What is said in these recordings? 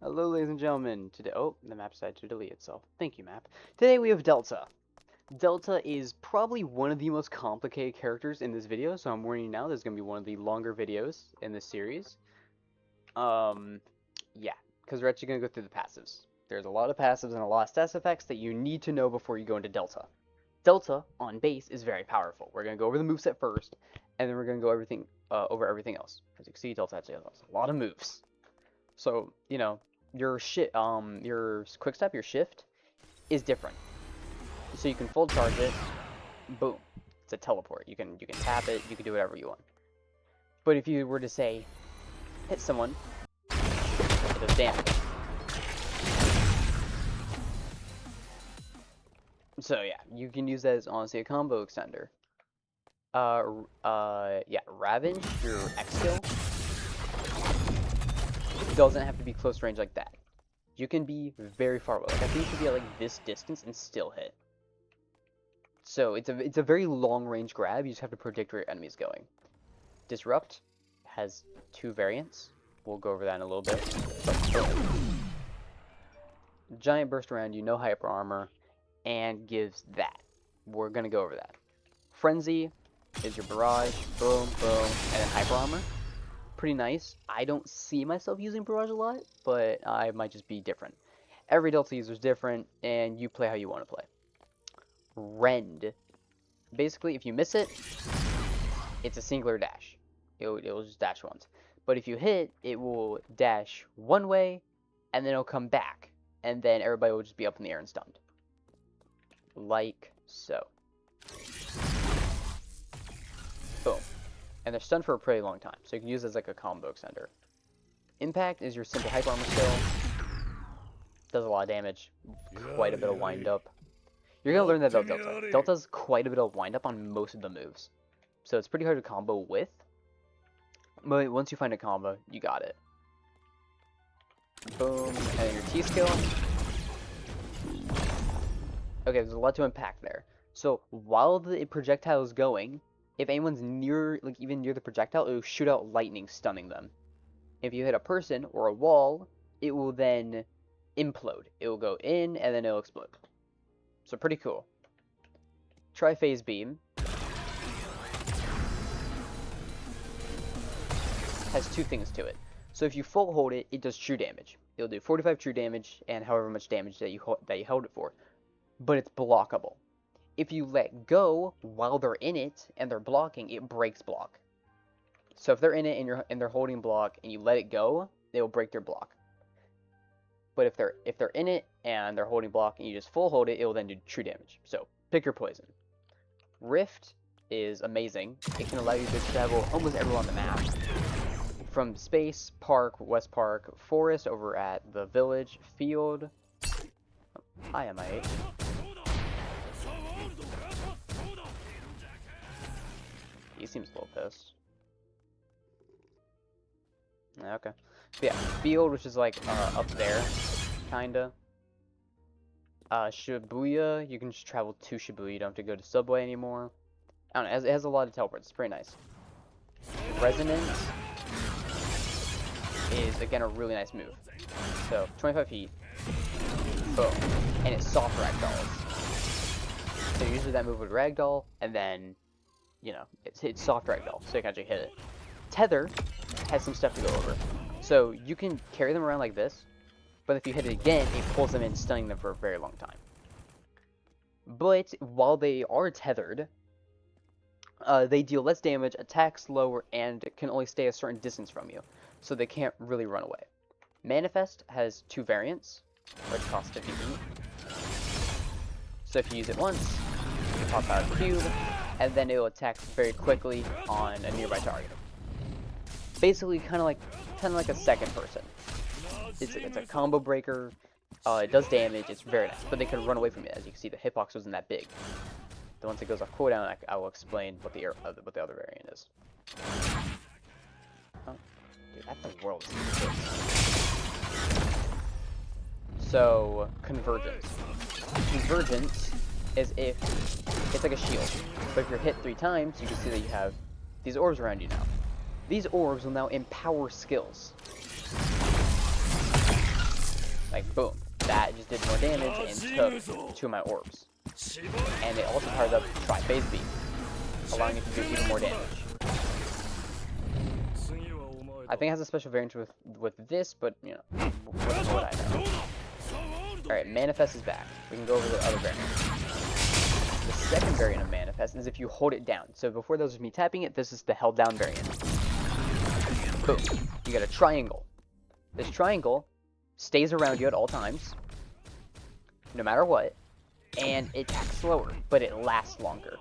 Hello, ladies and gentlemen. Today, oh, the map decided to delete itself. Thank you, map. Today we have Delta. Delta is probably one of the most complicated characters in this video, so I'm warning you now. There's gonna be one of the longer videos in this series. Um, yeah, because we're actually gonna go through the passives. There's a lot of passives and a lot of stats effects that you need to know before you go into Delta. Delta on base is very powerful. We're gonna go over the moveset first, and then we're gonna go over everything else. As you can see, Delta actually has a lot of moves. So, your quick step, your shift is different. So you can full charge it, boom. It's a teleport. You can tap it, you can do whatever you want. But if you were to say hit someone, it does damage. So yeah, you can use that as honestly a combo extender. Yeah, Ravage, your X skill, doesn't have to be close range like that. You can be very far away. Like I think you should be at like this distance and still hit. So it's a very long range grab. You just have to predict where your enemy's going. Disrupt has two variants. We'll go over that in a little bit. Giant burst around you, no hyper armor, and gives that. We're gonna go over that. Frenzy is your barrage, boom, boom, and then hyper armor. Pretty nice. I don't see myself using barrage a lot, but I might just be different. Every Delta user is different, and you play how you want to play. Rend. Basically, if you miss it, it's a singular dash. It'll just dash once. But if you hit, it will dash one way, and then it'll come back. And then everybody will just be up in the air and stunned. Like so. Boom. And they're stunned for a pretty long time, so you can use it as like a combo extender. Impact is your simple hyper armor skill. Does a lot of damage. Quite a bit of wind up. You're going to learn that about Delta. Delta's quite a bit of wind up on most of the moves. So it's pretty hard to combo with. But once you find a combo, you got it. Boom. And then your T skill. Okay, there's a lot to unpack there. So while the projectile is going, if anyone's near, like even near the projectile, it will shoot out lightning, stunning them. If you hit a person or a wall, it will then implode. It will go in and then it'll explode. So pretty cool. Tri-phase beam has two things to it. So if you full hold it, it does true damage. It'll do 45 true damage and however much damage that you held it for. But it's blockable. If you let go while they're in it and they're blocking, it breaks block. So if they're in it and they're holding block and you let it go, they will break their block. But if they're in it and they're holding block and you just full hold it, it will then do true damage. So pick your poison. Rift is amazing. It can allow you to travel almost everywhere on the map. From space, park, West Park, forest over at the village, field. Hi, MIH. He seems a little pissed. Okay. But yeah, field, which is like up there, kinda. Shibuya, you can just travel to Shibuya. You don't have to go to Subway anymore. I don't know, it has a lot of teleports. It's pretty nice. Resonance is, again, a really nice move. So, 25 feet. Boom. And it's soft ragdolls. So usually that move would ragdoll, and then, you know, it's soft ragdoll, so you can actually hit it. Tether has some stuff to go over. So you can carry them around like this, but if you hit it again, it pulls them in, stunning them for a very long time. But while they are tethered, they deal less damage, attack slower, and can only stay a certain distance from you, so they can't really run away. Manifest has two variants, which cost 50 feet. So if you use it once, you pop out of the cube, and then it will attack very quickly on a nearby target. Basically, kind of like a second person. It's a combo breaker. It does damage. It's very nice, but they can run away from it. As you can see, the hitbox wasn't that big. Then once it goes off cooldown, I will explain what the other variant is. Oh, dude, that's the world. So convergence. Convergence is if it's like a shield, but if you're hit 3 times, you can see that you have these orbs around you now. These orbs will now empower skills. Boom. That just did more damage and took 2 of my orbs. And it also powers up Tri-Phase Beam, allowing it to do even more damage. I think it has a special variant with this, but, you know, what I know. Alright, Manifest is back. We can go over the other variant. The second variant of Manifest is if you hold it down. So before those was me tapping it, this is the held down variant. Boom. You got a triangle. This triangle stays around you at all times, no matter what, and it attacks slower, but it lasts longer.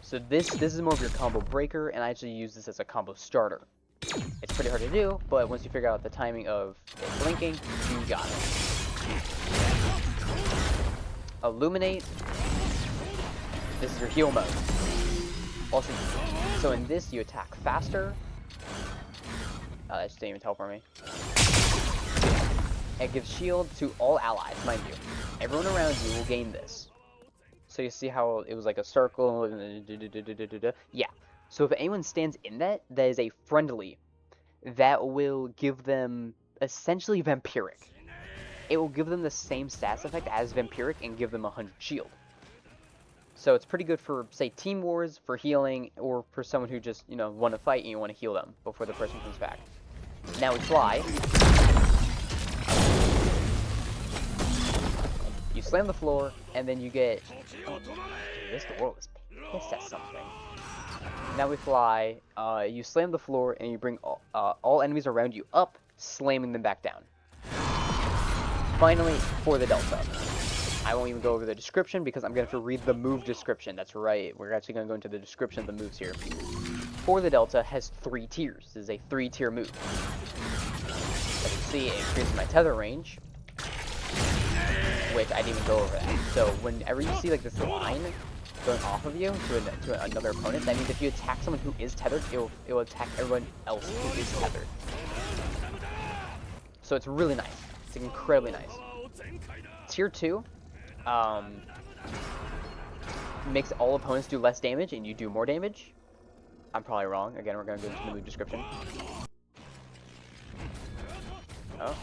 So this is more of your combo breaker, and I actually use this as a combo starter. It's pretty hard to do, but once you figure out the timing of it blinking, you got it. Illuminate. This is your heal mode. Also, so in this you attack faster. Oh, that just didn't even teleport me. It gives shield to all allies, mind you. Everyone around you will gain this. So you see how it was like a circle. Yeah. So if anyone stands in that is a friendly, that will give them essentially Vampiric. It will give them the same stats effect as Vampiric and give them 100 shield. So it's pretty good for, say, team wars, for healing, or for someone who just, you know, want to fight and you want to heal them before the person comes back. Now we fly. You slam the floor, and then you get... Oh, this dwarf is pissed at something. Now we fly, you slam the floor, and you bring all enemies around you up, slamming them back down. Finally, for the Delta. I won't even go over the description because I'm going to have to read the move description. That's right, we're actually going to go into the description of the moves here. For the Delta has 3 tiers. This is a 3-tier move. As you can see, it increases my tether range, which I didn't even go over that. So whenever you see like this line going off of you to another opponent, that means if you attack someone who is tethered, it will attack everyone else who is tethered. So it's really nice. It's incredibly nice. Tier 2 makes all opponents do less damage and you do more damage. I'm probably wrong. Again, we're going to go into the move description. Oh.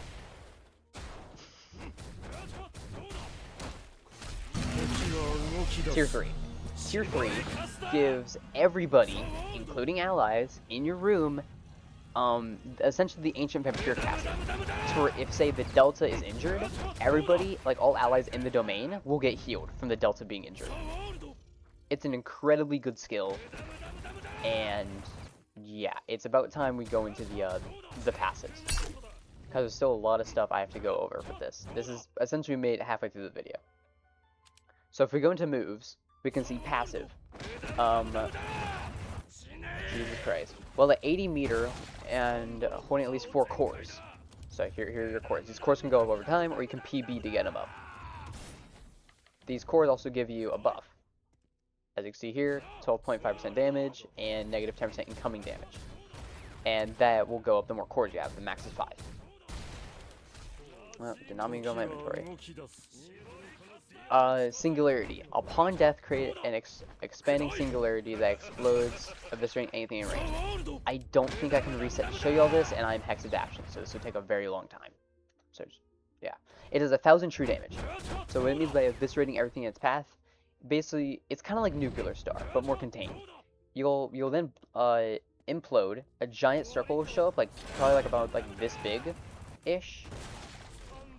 Tier 3. Tier 3 gives everybody, including allies, in your room, essentially the Ancient Vampire casting. So if, say, the Delta is injured, everybody, like all allies in the domain, will get healed from the Delta being injured. It's an incredibly good skill, and yeah, it's about time we go into the passives. Because there's still a lot of stuff I have to go over with this. This is essentially made halfway through the video. So if we go into moves, we can see passive. Jesus Christ. Well, at 80 meter and holding at least 4 cores. So here are your cores. These cores can go up over time, or you can PB to get them up. These cores also give you a buff. As you can see here, 12.5% damage and negative 10% incoming damage. And that will go up the more cores you have. The max is 5. Well, did not mean to go in my inventory. Singularity. Upon death, create an expanding singularity that explodes, eviscerating anything in range. I don't think I can reset to show you all this, and I'm Hex Adaption, so this would take a very long time. So, yeah. It is 1,000 true damage. So what it means by eviscerating everything in its path, basically, it's kind of like Nuclear Star, but more contained. You'll then implode. A giant circle will show up, like probably like about like this big-ish,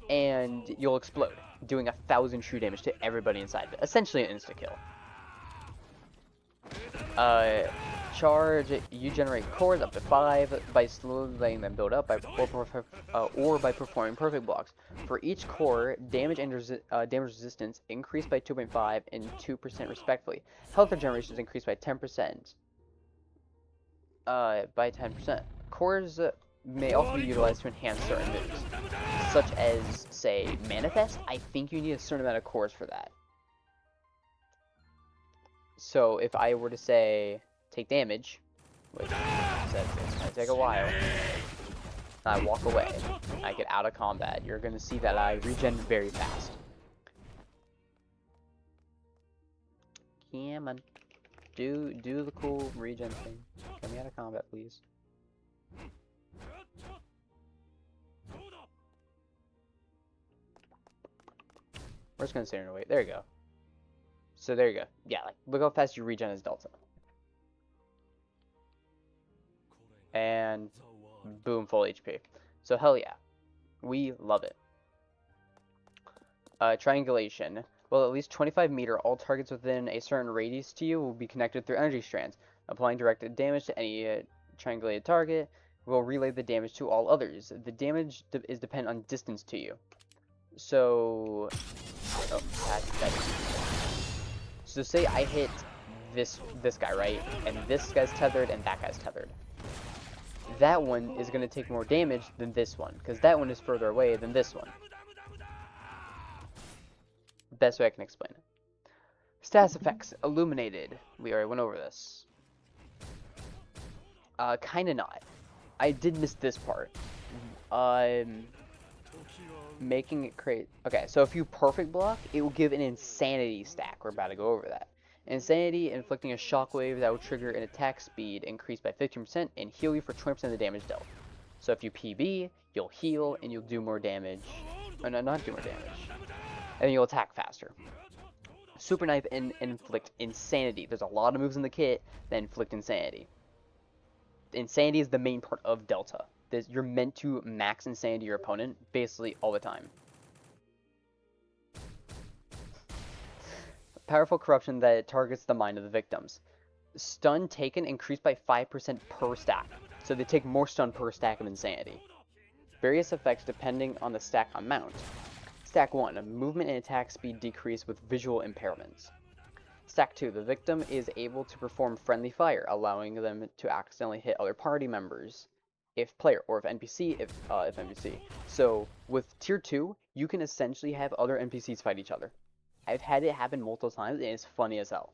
and you'll explode, doing 1,000 true damage to everybody inside of it. Essentially an insta-kill. Charge, you generate cores up to 5 by slowly letting them build up or by performing perfect blocks. For each core, damage and damage resistance increased by 2.5 and 2% respectively. Health regeneration is increased by 10%. Cores may also be utilized to enhance certain moves, such as, say, Manifest. I think you need a certain amount of cores for that. So if I were to say, take damage, which says it's going to take a while, I walk away, I get out of combat, you're going to see that I regen very fast. Yeah, man. Do the cool regen thing. Get me out of combat, please. We're just gonna sit here and wait. There you go. So there you go. Yeah, like look how fast you regen as Delta. And boom, full HP. So hell yeah. We love it. Triangulation. Well, at least 25 meter, all targets within a certain radius to you will be connected through energy strands. Applying directed damage to any triangulated target will relay the damage to all others. The damage is dependent on distance to you. So, so say I hit this guy, right? And this guy's tethered and that guy's tethered. That one is going to take more damage than this one, because that one is further away than this one. Best way I can explain it. Status effects. Illuminated. We already went over this. Kinda not. I did miss this part. Making it create... Okay, so if you perfect block, it will give an insanity stack. We're about to go over that. Insanity, inflicting a shockwave that will trigger an attack speed increased by 15% and heal you for 20% of the damage dealt. So if you PB, you'll heal and you'll do more damage. Oh, no, not do more damage. And you'll attack faster. Super Knife and inflict insanity. There's a lot of moves in the kit that inflict insanity. Insanity is the main part of Delta. You're meant to max insanity your opponent basically all the time. Powerful corruption that targets the mind of the victims. Stun taken increased by 5% per stack. So they take more stun per stack of insanity. Various effects depending on the stack amount. Stack 1, movement and attack speed decrease with visual impairments. Stack 2, the victim is able to perform friendly fire, allowing them to accidentally hit other party members, if player, or if NPC, if NPC. So with tier 2, you can essentially have other NPCs fight each other. I've had it happen multiple times, and it's funny as hell.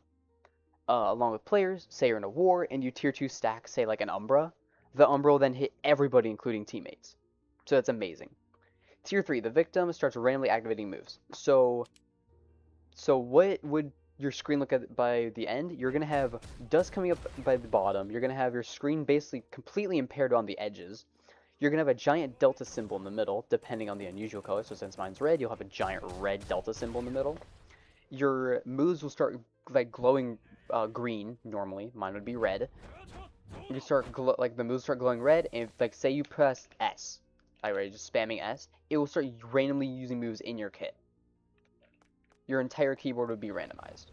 Along with players, say you're in a war, and you tier 2 stack, say like an Umbra, the Umbra will then hit everybody, including teammates. So that's amazing. Tier 3, the victim starts randomly activating moves. So what would your screen look at by the end? You're going to have dust coming up by the bottom. You're going to have your screen basically completely impaired on the edges. You're going to have a giant delta symbol in the middle, depending on the unusual color. So since mine's red, you'll have a giant red delta symbol in the middle. Your moves will start like glowing green normally. Mine would be red. You start the moves start glowing red, and like say you press S. Alright, just spamming S, it will start randomly using moves in your kit. Your entire keyboard would be randomized.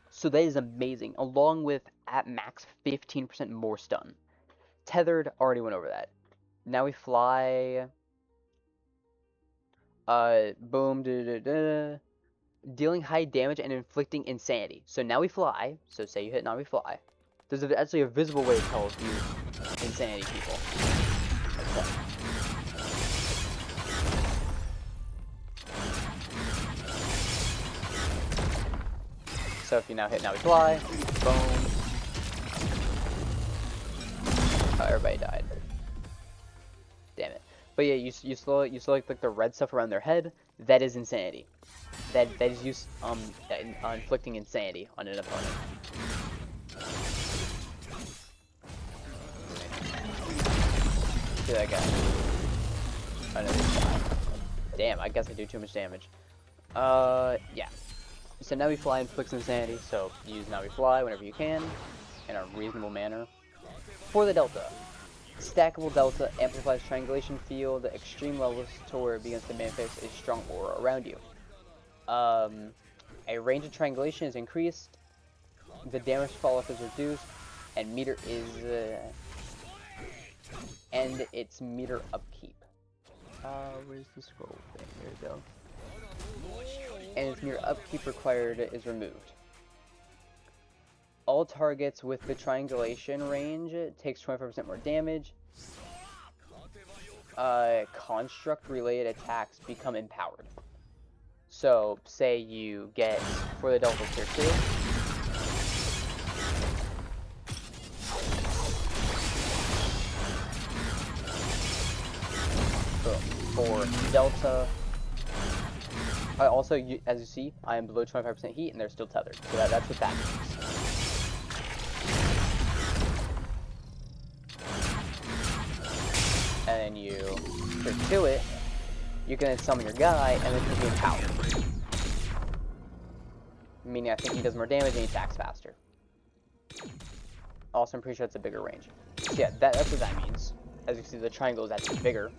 So that is amazing, along with at max 15% more stun. Tethered, already went over that. Now we fly. Boom, dealing high damage and inflicting insanity. So now we fly. So say you hit, now we fly. There's actually a visible way to tell if you insanity people. So if you now hit, now we fly. Boom. Oh, everybody died. Damn it. But yeah, you slowly click the red stuff around their head. That is insanity. That is use inflicting insanity on an opponent. See that guy? Oh, no, damn, I guess I do too much damage. Yeah. So now we fly inflicts insanity, so use now we fly whenever you can, in a reasonable manner. For the Delta, stackable Delta amplifies triangulation field at extreme levels to where it begins to manifest a strong aura around you. A range of triangulation is increased, the damage fall-off is reduced, and its meter upkeep. Where's the scroll thing? There we go. And its meter upkeep required is removed. All targets with the triangulation range takes 25% more damage. Construct-related attacks become empowered. So, say you get, for the Delta tier 2, for Delta, also, as you see, I am below 25% heat, and they're still tethered. So that's what that means. And then you tier 2 it, you can then summon your guy, and then he's empowered. Meaning I think he does more damage and he attacks faster. Also, I'm pretty sure it's a bigger range. So yeah, that's what that means. As you can see, the triangle is actually bigger.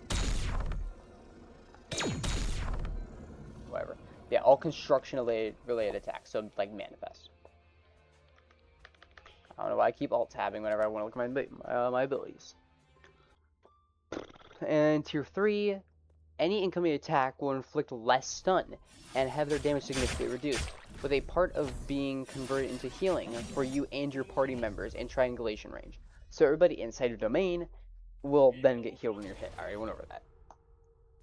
Whatever. Yeah, all construction-related attacks, so like Manifest. I don't know why I keep alt-tabbing whenever I want to look at my abilities. And Tier 3, any incoming attack will inflict less stun and have their damage significantly reduced, with a part of being converted into healing for you and your party members in triangulation range. So everybody inside your domain will then get healed when you're hit. I already went over that.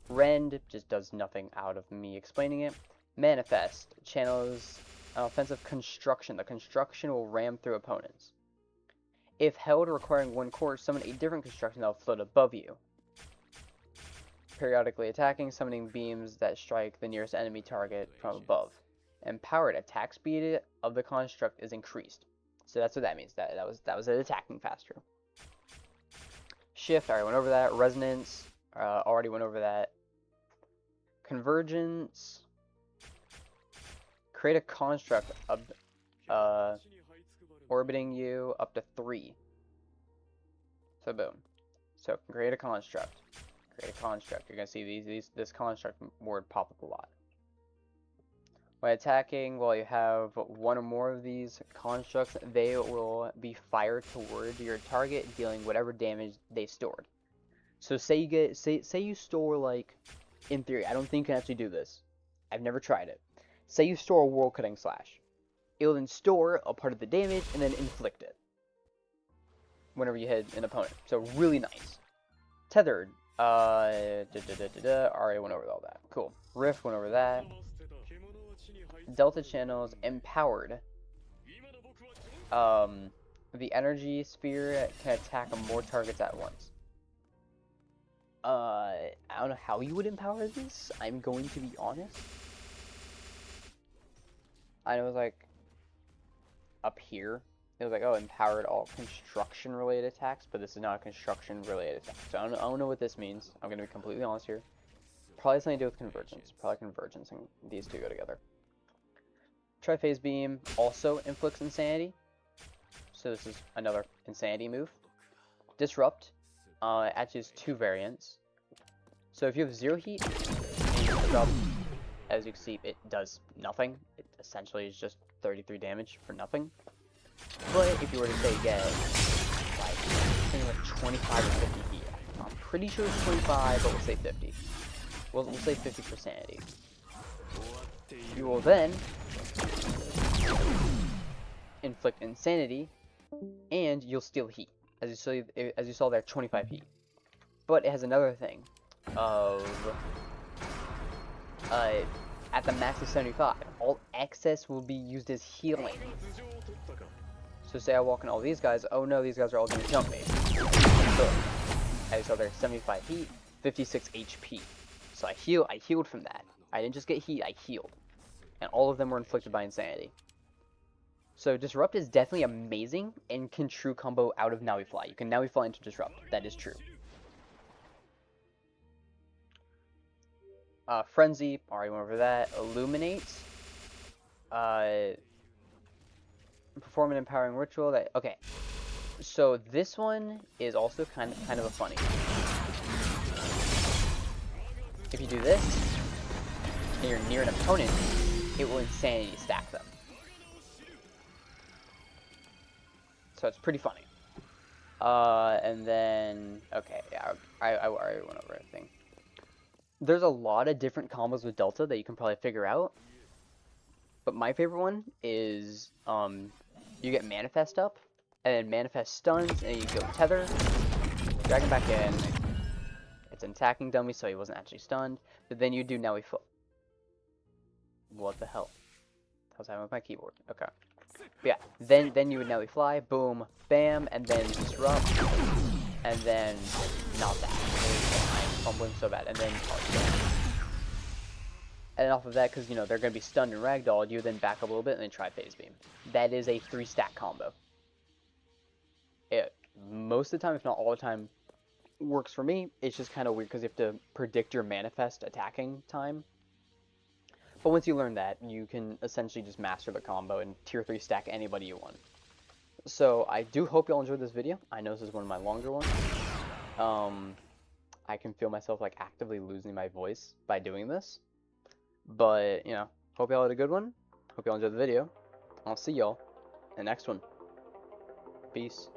Rend just does nothing out of me explaining it. Manifest channels offensive construction. The construction will ram through opponents. If held, requiring one core, summon a different construction that will float above you. Periodically attacking, summoning beams that strike the nearest enemy target from above. Empowered, attack speed of the construct is increased. So that's what that means. That was it attacking faster. Shift, I already went over that. Resonance, already went over that. Convergence, create a construct of orbiting you up to 3. So boom. So create a construct. Create a construct. You're gonna see this construct word pop up a lot. When attacking, while you have one or more of these constructs, they will be fired toward your target, dealing whatever damage they stored. So say you store, like, in theory, I don't think you can actually do this. I've never tried it. Say you store a World Cutting Slash. It will then store a part of the damage and then inflict it whenever you hit an opponent. So really nice. Tethered. Already went over all that. Cool. Rift went over that. Delta channels empowered. The energy sphere can attack more targets at once. I don't know how you would empower this. I'm going to be honest. I know it was like up here. It was like, oh, empowered all construction-related attacks, but this is not a construction-related attack. So I don't know what this means. I'm going to be completely honest here. Probably something to do with convergence. Probably convergence and these two go together. Triphase Beam also inflicts Insanity. So this is another Insanity move. Disrupt. Actually has 2 variants. So if you have 0 heat, and you disrupt, as you can see, it does nothing. It essentially is just 33 damage for nothing. But if you were to say get like something like 25 or 50 heat, I'm pretty sure it's 25, but we'll say 50. We'll say 50 for sanity. You will then inflict insanity, and you'll steal heat, as you saw there, 25 heat. But it has another thing of at the max of 75, all excess will be used as healing. So say I walk in all these guys, oh no, these guys are all going to jump me. So, as you saw there, 75 heat, 56 HP. So I healed from that. I didn't just get heat, I healed. And all of them were inflicted by insanity. So Disrupt is definitely amazing and can true combo out of Naui Fly. You can Naui Fly into Disrupt. That is true. Frenzy, already went over that. Illuminate. Perform an empowering ritual. Okay. So this one is also kind of a funny. If you do this, and you're near an opponent, it will insanity stack them. So it's pretty funny. And then, okay, yeah, I already went over everything. There's a lot of different combos with Delta that you can probably figure out. But my favorite one is, you get Manifest up, and then Manifest stuns, and you go Tether, drag him back in. It's an attacking dummy, so he wasn't actually stunned. But then you do Naui Fly. What the hell? That was happening with my keyboard. Okay. But yeah, then you would Naui Fly, boom, bam, and then Disrupt, and then not that. I'm fumbling so bad, and then and off of that, because, you know, they're going to be stunned and ragdolled, you then back up a little bit and then try Phase Beam. That is a 3-stack combo. Most of the time, if not all the time, works for me. It's just kind of weird because you have to predict your manifest attacking time. But once you learn that, you can essentially just master the combo and tier 3 stack anybody you want. So I do hope y'all enjoyed this video. I know this is one of my longer ones. I can feel myself like actively losing my voice by doing this. But, you know, hope y'all had a good one. Hope y'all enjoyed the video. I'll see y'all in the next one. Peace.